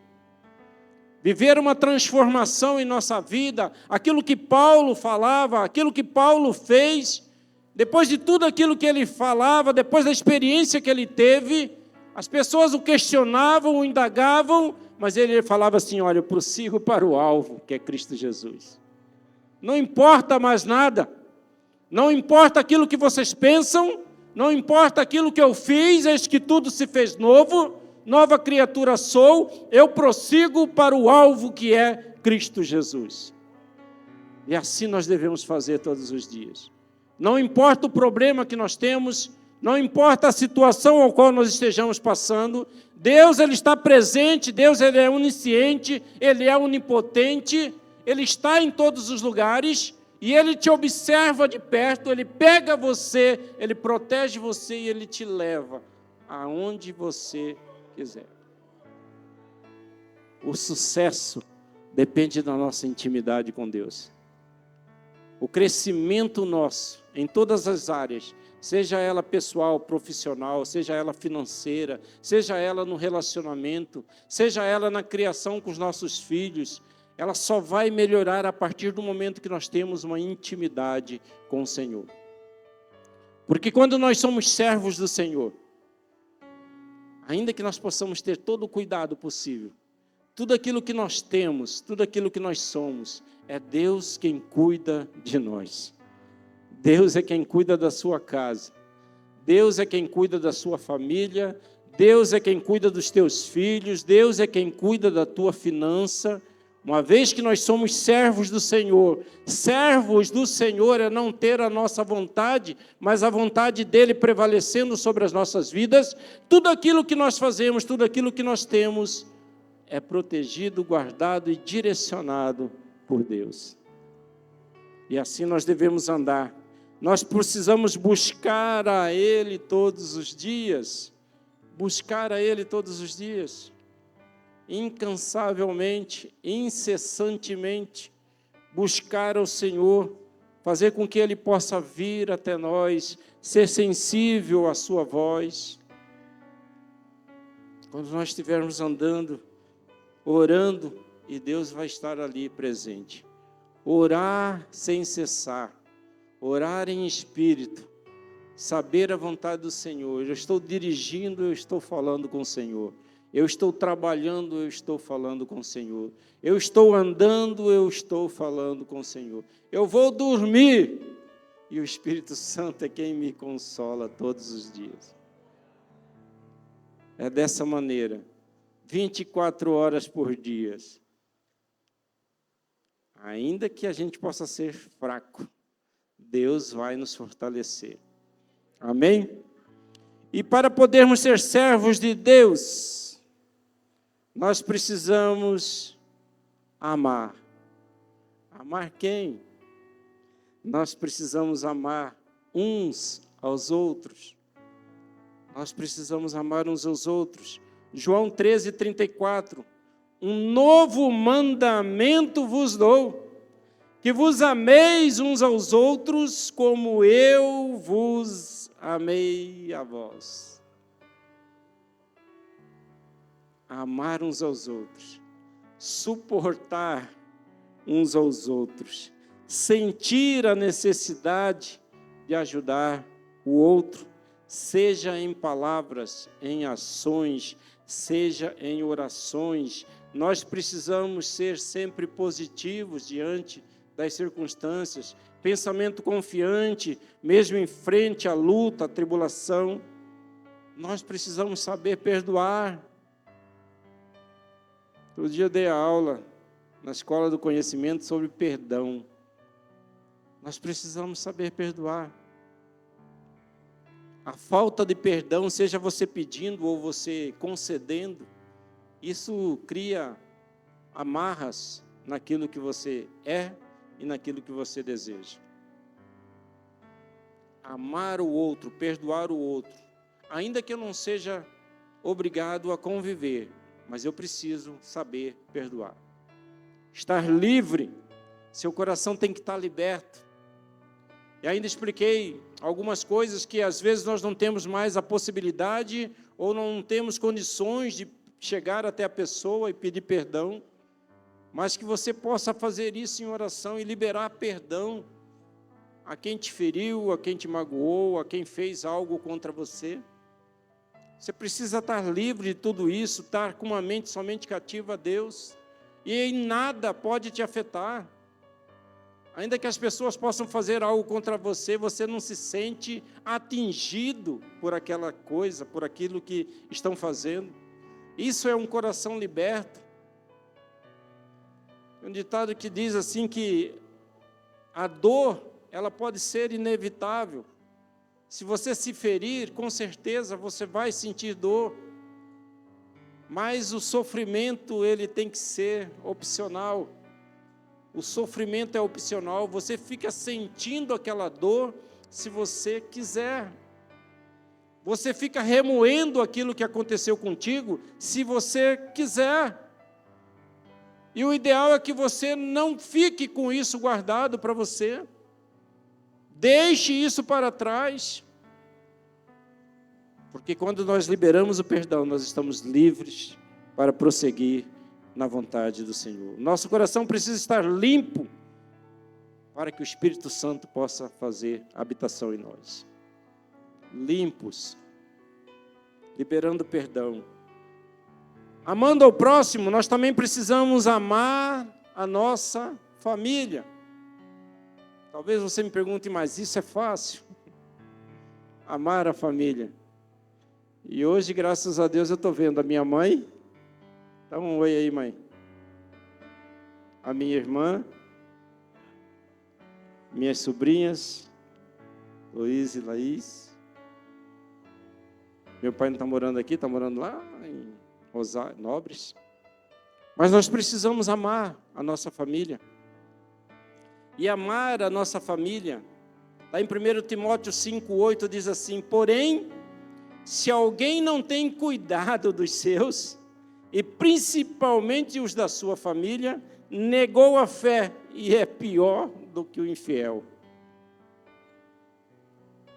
Viver uma transformação em nossa vida, aquilo que Paulo falava, aquilo que Paulo fez, depois de tudo aquilo que ele falava, depois da experiência que ele teve, As pessoas o questionavam, o indagavam, mas ele falava assim: olha, eu prossigo para o alvo, que é Cristo Jesus. Não importa mais nada, não importa aquilo que vocês pensam, não importa aquilo que eu fiz, eis que tudo se fez novo, nova criatura sou, eu prossigo para o alvo que é Cristo Jesus. E assim nós devemos fazer todos os dias. Não importa o problema que nós temos, não importa a situação ao qual nós estejamos passando, Deus ele está presente, Deus ele é onisciente, Ele é onipotente, Ele está em todos os lugares e Ele te observa de perto, Ele pega você, Ele protege você e Ele te leva aonde você quiser. O sucesso depende da nossa intimidade com Deus. O crescimento nosso em todas as áreas, seja ela pessoal, profissional, seja ela financeira, seja ela no relacionamento, seja ela na criação com os nossos filhos, ela só vai melhorar a partir do momento que nós temos uma intimidade com o Senhor. Porque quando nós somos servos do Senhor, ainda que nós possamos ter todo o cuidado possível, tudo aquilo que nós temos, tudo aquilo que nós somos, é Deus quem cuida de nós. Deus é quem cuida da sua casa. Deus é quem cuida da sua família. Deus é quem cuida dos teus filhos. Deus é quem cuida da tua finança. Uma vez que nós somos servos do Senhor é não ter a nossa vontade, mas a vontade dEle prevalecendo sobre as nossas vidas. Tudo aquilo que nós fazemos, tudo aquilo que nós temos, é protegido, guardado e direcionado por Deus. E assim nós devemos andar. Nós precisamos buscar a Ele todos os dias. Buscar a Ele todos os dias. Incansavelmente, incessantemente. Buscar ao Senhor. Fazer com que Ele possa vir até nós. Ser sensível à sua voz. Quando nós estivermos andando, orando, e Deus vai estar ali presente. Orar sem cessar, orar em espírito, saber a vontade do Senhor. Eu estou dirigindo, eu estou falando com o Senhor. Eu estou trabalhando, eu estou falando com o Senhor. Eu estou andando, eu estou falando com o Senhor. Eu vou dormir, e o Espírito Santo é quem me consola todos os dias. É dessa maneira, 24 horas por dia. Ainda que a gente possa ser fraco, Deus vai nos fortalecer. Amém? E para podermos ser servos de Deus, nós precisamos amar. Amar quem? Nós precisamos amar uns aos outros. Nós precisamos amar uns aos outros. João 13:34. Um novo mandamento vos dou, que vos ameis uns aos outros como eu vos amei a vós. Amar uns aos outros, suportar uns aos outros, sentir a necessidade de ajudar o outro, seja em palavras, em ações, seja em orações. Nós precisamos ser sempre positivos diante das circunstâncias, pensamento confiante, mesmo em frente à luta, à tribulação. Nós precisamos saber perdoar. Outro dia eu dei a aula na Escola do Conhecimento sobre perdão. Nós precisamos saber perdoar. A falta de perdão, seja você pedindo ou você concedendo, isso cria amarras naquilo que você é e naquilo que você deseja. Amar o outro, perdoar o outro, ainda que eu não seja obrigado a conviver, mas eu preciso saber perdoar. Estar livre, seu coração tem que estar liberto. E ainda expliquei algumas coisas que às vezes nós não temos mais a possibilidade ou não temos condições de chegar até a pessoa e pedir perdão, mas que você possa fazer isso em oração e liberar perdão a quem te feriu, a quem te magoou, a quem fez algo contra você. Você precisa estar livre de tudo isso, estar com uma mente somente cativa a Deus. E em nada pode te afetar. Ainda que as pessoas possam fazer algo contra você, você não se sente atingido por aquela coisa, por aquilo que estão fazendo. Isso é um coração liberto. Tem um ditado que diz assim que a dor, ela pode ser inevitável. Se você se ferir, com certeza você vai sentir dor. Mas o sofrimento, ele tem que ser opcional. O sofrimento é opcional. Você fica sentindo aquela dor se você quiser. Você fica remoendo aquilo que aconteceu contigo se você quiser. E o ideal é que você não fique com isso guardado para você. Deixe isso para trás. Porque quando nós liberamos o perdão, nós estamos livres para prosseguir na vontade do Senhor. Nosso coração precisa estar limpo para que o Espírito Santo possa fazer habitação em nós. Limpos, liberando perdão. Amando ao próximo, nós também precisamos amar a nossa família. Talvez você me pergunte, mas isso é fácil? Amar a família. E hoje, graças a Deus, eu estou vendo a minha mãe. Dá um oi aí, mãe. A minha irmã, minhas sobrinhas, Luiz e Laís. Meu pai não está morando aqui, está morando lá em Rosário, Nobres. Mas nós precisamos amar a nossa família. E amar a nossa família, lá em 1 Timóteo 5,8 diz assim: porém, se alguém não tem cuidado dos seus, e principalmente os da sua família, negou a fé e é pior do que o infiel.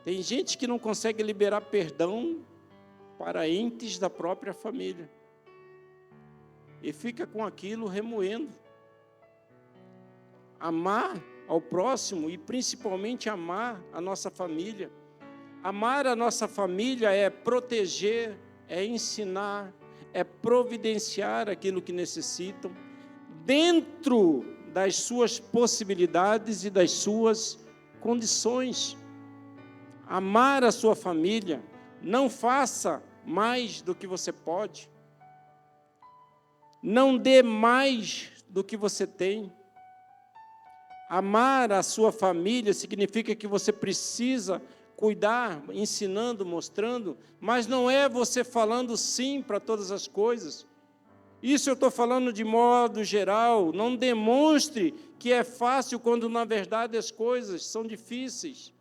Tem gente que não consegue liberar perdão para entes da própria família. E fica com aquilo remoendo. Amar ao próximo e principalmente amar a nossa família. Amar a nossa família é proteger, é ensinar, é providenciar aquilo que necessitam, dentro das suas possibilidades e das suas condições. Amar a sua família, não faça mais do que você pode. Não dê mais do que você tem. Amar a sua família significa que você precisa cuidar, ensinando, mostrando, mas não é você falando sim para todas as coisas. Isso eu estou falando de modo geral. Não demonstre que é fácil quando na verdade as coisas são difíceis.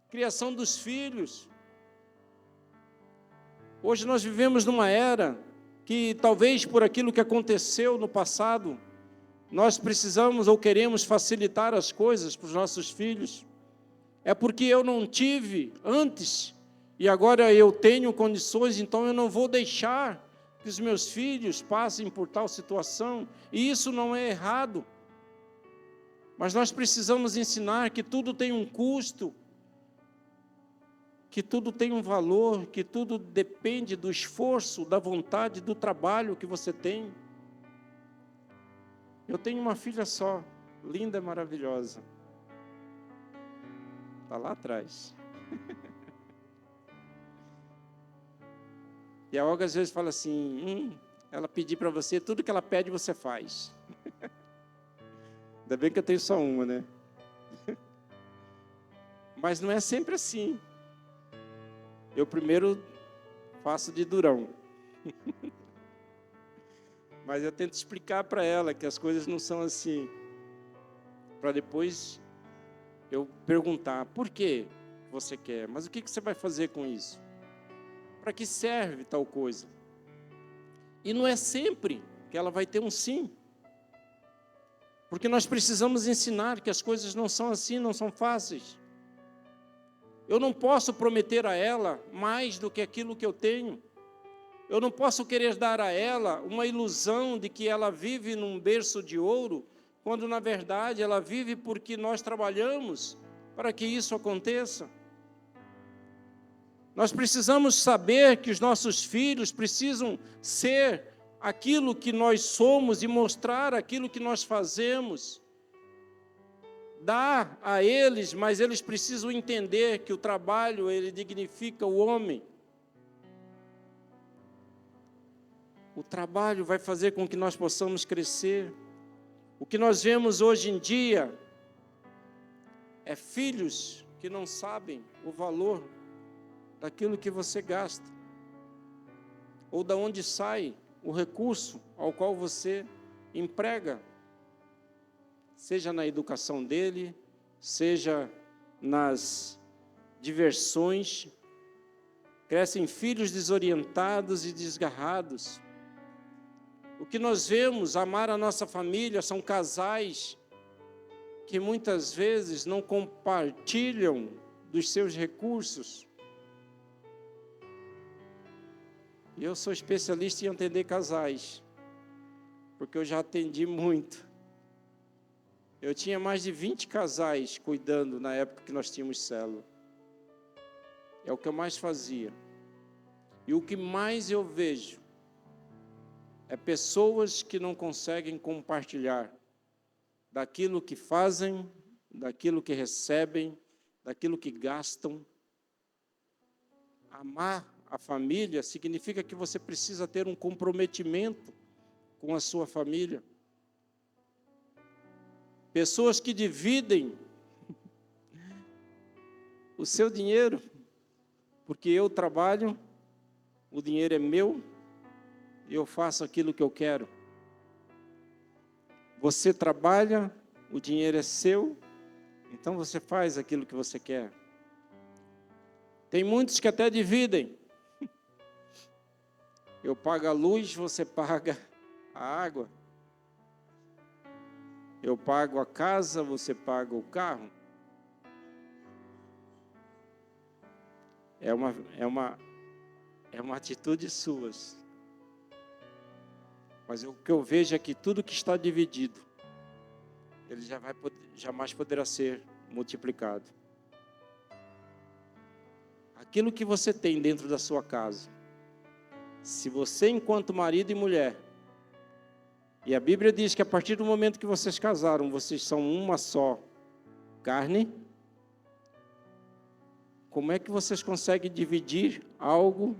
Criação dos filhos. Hoje nós vivemos numa era que talvez por aquilo que aconteceu no passado, nós precisamos ou queremos facilitar as coisas para os nossos filhos. É porque eu não tive antes e agora eu tenho condições, então eu não vou deixar que os meus filhos passem por tal situação. E isso não é errado. Mas nós precisamos ensinar que tudo tem um custo, que tudo tem um valor, que tudo depende do esforço, da vontade, do trabalho que você tem. Eu tenho uma filha só, linda e maravilhosa. Está lá atrás. E a Olga às vezes fala assim, ela pedir para você, tudo que ela pede você faz. Ainda bem que eu tenho só uma, né? Mas não é sempre assim. Eu primeiro faço de durão. Mas eu tento explicar para ela que as coisas não são assim. Para depois eu perguntar, por que você quer? Mas o que você vai fazer com isso? Para que serve tal coisa? E não é sempre que ela vai ter um sim. Porque nós precisamos ensinar que as coisas não são assim, não são fáceis. Eu não posso prometer a ela mais do que aquilo que eu tenho. Eu não posso querer dar a ela uma ilusão de que ela vive num berço de ouro, quando na verdade ela vive porque nós trabalhamos para que isso aconteça. Nós precisamos saber que os nossos filhos precisam ser aquilo que nós somos e mostrar aquilo que nós fazemos. Dar a eles, mas eles precisam entender que o trabalho, ele dignifica o homem. O trabalho vai fazer com que nós possamos crescer. O que nós vemos hoje em dia é filhos que não sabem o valor daquilo que você gasta, ou da onde sai o recurso ao qual você emprega, seja na educação dele, seja nas diversões. Crescem filhos desorientados e desgarrados. O que nós vemos, amar a nossa família, são casais que muitas vezes não compartilham dos seus recursos. E eu sou especialista em atender casais, porque eu já atendi muito. Eu tinha mais de 20 casais cuidando na época que nós tínhamos célula. É o que eu mais fazia. E o que mais eu vejo é pessoas que não conseguem compartilhar daquilo que fazem, daquilo que recebem, daquilo que gastam. Amar a família significa que você precisa ter um comprometimento com a sua família. Pessoas que dividem o seu dinheiro, porque eu trabalho, o dinheiro é meu, e eu faço aquilo que eu quero. Você trabalha, o dinheiro é seu, então você faz aquilo que você quer. Tem muitos que até dividem. Eu pago a luz, você paga a água. Eu pago a casa, você paga o carro. É uma atitude suas. Mas o que eu vejo é que tudo que está dividido, ele jamais poderá ser multiplicado. Aquilo que você tem dentro da sua casa, se você, enquanto marido e mulher, e a Bíblia diz que a partir do momento que vocês casaram, vocês são uma só carne, como é que vocês conseguem dividir algo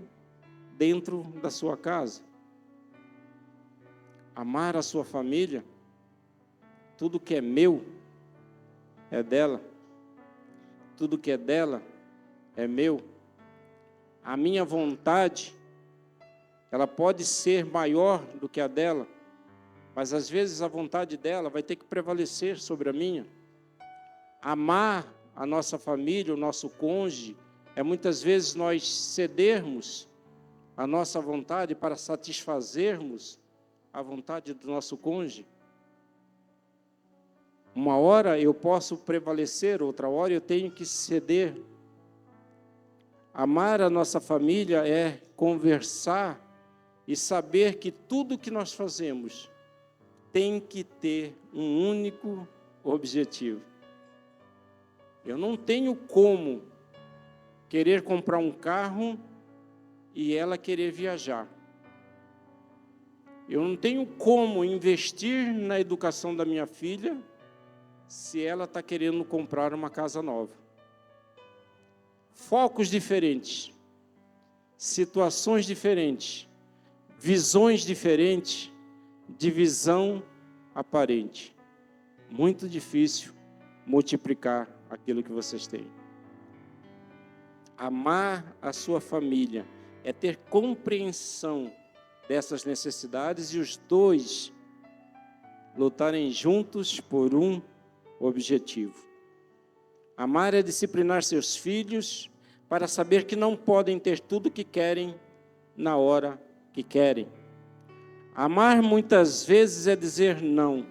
dentro da sua casa? Amar a sua família, tudo que é meu é dela, tudo que é dela é meu. A minha vontade, ela pode ser maior do que a dela, mas às vezes a vontade dela vai ter que prevalecer sobre a minha. Amar a nossa família, o nosso cônjuge, é muitas vezes nós cedermos a nossa vontade para satisfazermos a vontade do nosso cônjuge. Uma hora eu posso prevalecer, outra hora eu tenho que ceder. Amar a nossa família é conversar e saber que tudo que nós fazemos tem que ter um único objetivo. Eu não tenho como querer comprar um carro e ela querer viajar. Eu não tenho como investir na educação da minha filha se ela está querendo comprar uma casa nova. Focos diferentes, situações diferentes, visões diferentes, divisão aparente. Muito difícil multiplicar aquilo que vocês têm. Amar a sua família é ter compreensão dessas necessidades e os dois lutarem juntos por um objetivo. Amar é disciplinar seus filhos para saber que não podem ter tudo que querem na hora que querem. Amar muitas vezes é dizer não,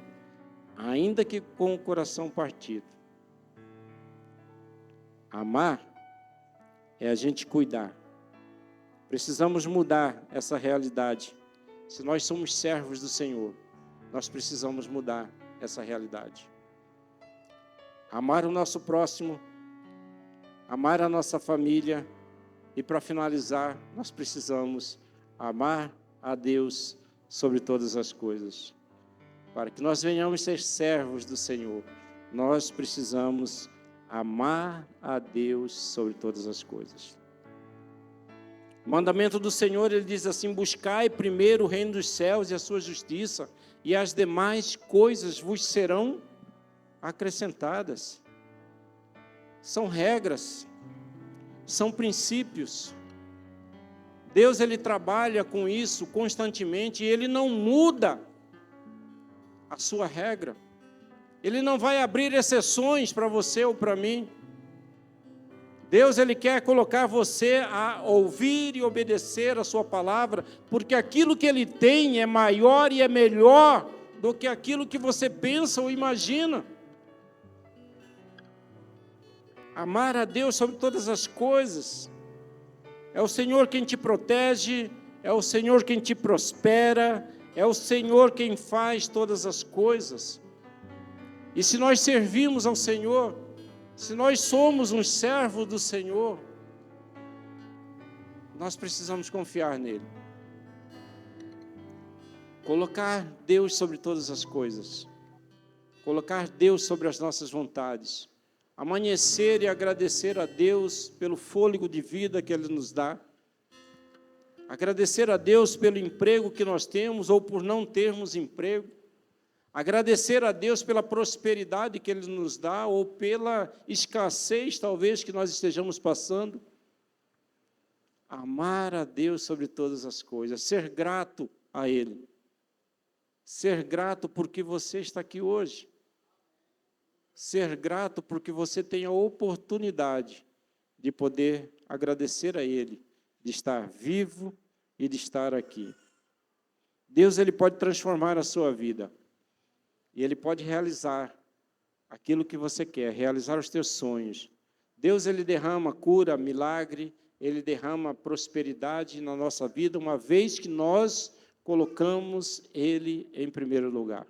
ainda que com o coração partido. Amar é a gente cuidar. Precisamos mudar essa realidade. Se nós somos servos do Senhor, nós precisamos mudar essa realidade. Amar o nosso próximo, amar a nossa família E para finalizar, nós precisamos amar a Deus sobre todas as coisas. Para que nós venhamos ser servos do Senhor, nós precisamos amar a Deus sobre todas as coisas. O mandamento do Senhor, ele diz assim: buscai primeiro o reino dos céus e a sua justiça, e as demais coisas vos serão acrescentadas. São regras, são princípios. Deus, ele trabalha com isso constantemente e ele não muda a sua regra. Ele não vai abrir exceções para você ou para mim. Deus, ele quer colocar você a ouvir e obedecer a sua palavra, porque aquilo que ele tem é maior e é melhor do que aquilo que você pensa ou imagina. Amar a Deus sobre todas as coisas. É o Senhor quem te protege, é o Senhor quem te prospera, é o Senhor quem faz todas as coisas. E se nós servimos ao Senhor, se nós somos um servo do Senhor, nós precisamos confiar nele. Colocar Deus sobre todas as coisas. Colocar Deus sobre as nossas vontades. Amanhecer e agradecer a Deus pelo fôlego de vida que Ele nos dá. Agradecer a Deus pelo emprego que nós temos ou por não termos emprego. Agradecer a Deus pela prosperidade que Ele nos dá ou pela escassez, talvez, que nós estejamos passando. Amar a Deus sobre todas as coisas. Ser grato a Ele. Ser grato porque você está aqui hoje. Ser grato porque você tem a oportunidade de poder agradecer a Ele, de estar vivo e de estar aqui. Deus, ele pode transformar a sua vida e Ele pode realizar aquilo que você quer, realizar os teus sonhos. Deus, ele derrama cura, milagre, Ele derrama prosperidade na nossa vida, uma vez que nós colocamos Ele em primeiro lugar.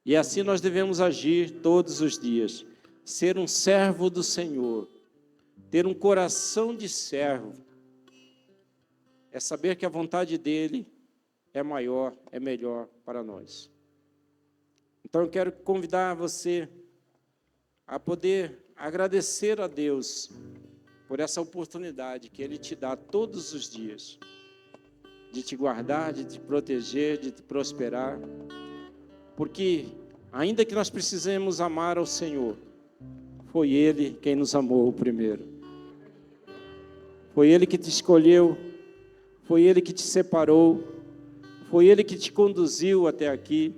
E assim nós devemos agir todos os dias. Ser um servo do Senhor. Ter um coração de servo. É saber que a vontade dEle é maior, é melhor para nós. Então eu quero convidar você a poder agradecer a Deus por essa oportunidade que Ele te dá todos os dias. De te guardar, de te proteger, de te prosperar. Porque, ainda que nós precisemos amar ao Senhor, foi Ele quem nos amou primeiro. Foi Ele que te escolheu, foi Ele que te separou, foi Ele que te conduziu até aqui.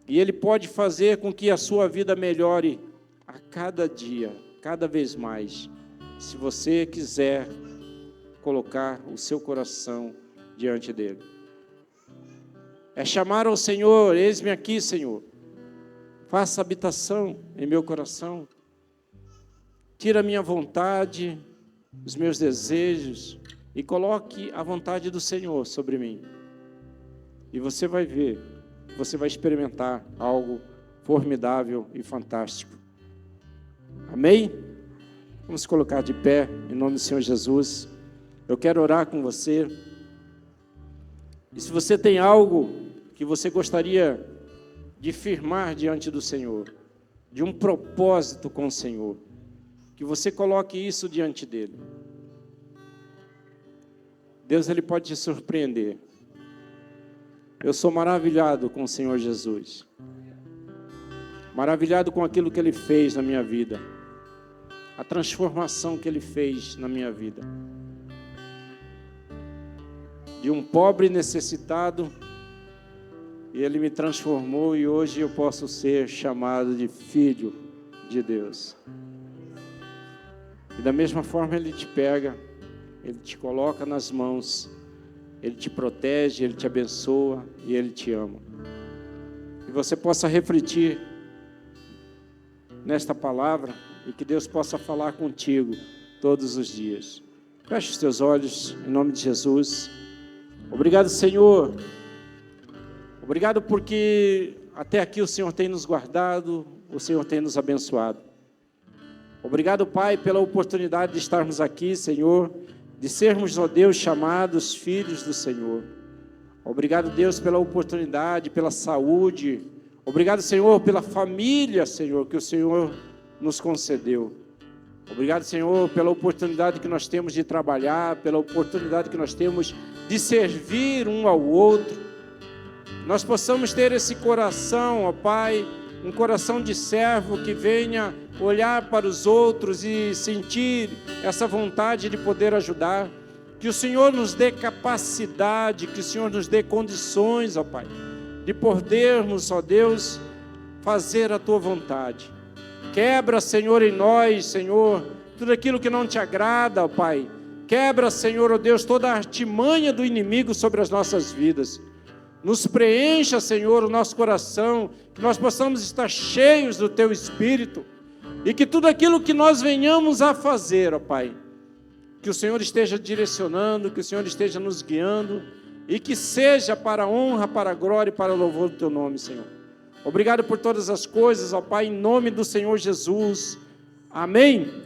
E Ele pode fazer com que a sua vida melhore a cada dia, cada vez mais, se você quiser colocar o seu coração diante dEle. É chamar ao Senhor: eis-me aqui, Senhor. Faça habitação em meu coração. Tira a minha vontade, os meus desejos e coloque a vontade do Senhor sobre mim. E você vai ver, você vai experimentar algo formidável e fantástico. Amém? Vamos se colocar de pé em nome do Senhor Jesus. Eu quero orar com você. E se você tem algo que você gostaria de firmar diante do Senhor, de um propósito com o Senhor, que você coloque isso diante dEle. Deus, ele pode te surpreender. Eu sou maravilhado com o Senhor Jesus. Maravilhado com aquilo que Ele fez na minha vida. A transformação que Ele fez na minha vida. De um pobre necessitado, e Ele me transformou e hoje eu posso ser chamado de filho de Deus. E da mesma forma Ele te pega, Ele te coloca nas mãos, Ele te protege, Ele te abençoa e Ele te ama. Que você possa refletir nesta palavra e que Deus possa falar contigo todos os dias. Feche os teus olhos em nome de Jesus. Obrigado, Senhor. Obrigado porque até aqui o Senhor tem nos guardado, o Senhor tem nos abençoado. Obrigado, Pai, pela oportunidade de estarmos aqui, Senhor, de sermos, ó Deus, chamados filhos do Senhor. Obrigado, Deus, pela oportunidade, pela saúde. Obrigado, Senhor, pela família, Senhor, que o Senhor nos concedeu. Obrigado, Senhor, pela oportunidade que nós temos de trabalhar, pela oportunidade que nós temos de servir um ao outro. Nós possamos ter esse coração, ó Pai, um coração de servo que venha olhar para os outros e sentir essa vontade de poder ajudar. Que o Senhor nos dê capacidade, que o Senhor nos dê condições, ó Pai, de podermos, ó Deus, fazer a Tua vontade. Quebra, Senhor, em nós, Senhor, tudo aquilo que não Te agrada, ó Pai. Quebra, Senhor, ó Deus, toda a artimanha do inimigo sobre as nossas vidas. Nos preencha, Senhor, o nosso coração, que nós possamos estar cheios do Teu Espírito e que tudo aquilo que nós venhamos a fazer, ó Pai, que o Senhor esteja direcionando, que o Senhor esteja nos guiando e que seja para a honra, para a glória e para o louvor do Teu nome, Senhor. Obrigado por todas as coisas, ó Pai, em nome do Senhor Jesus. Amém.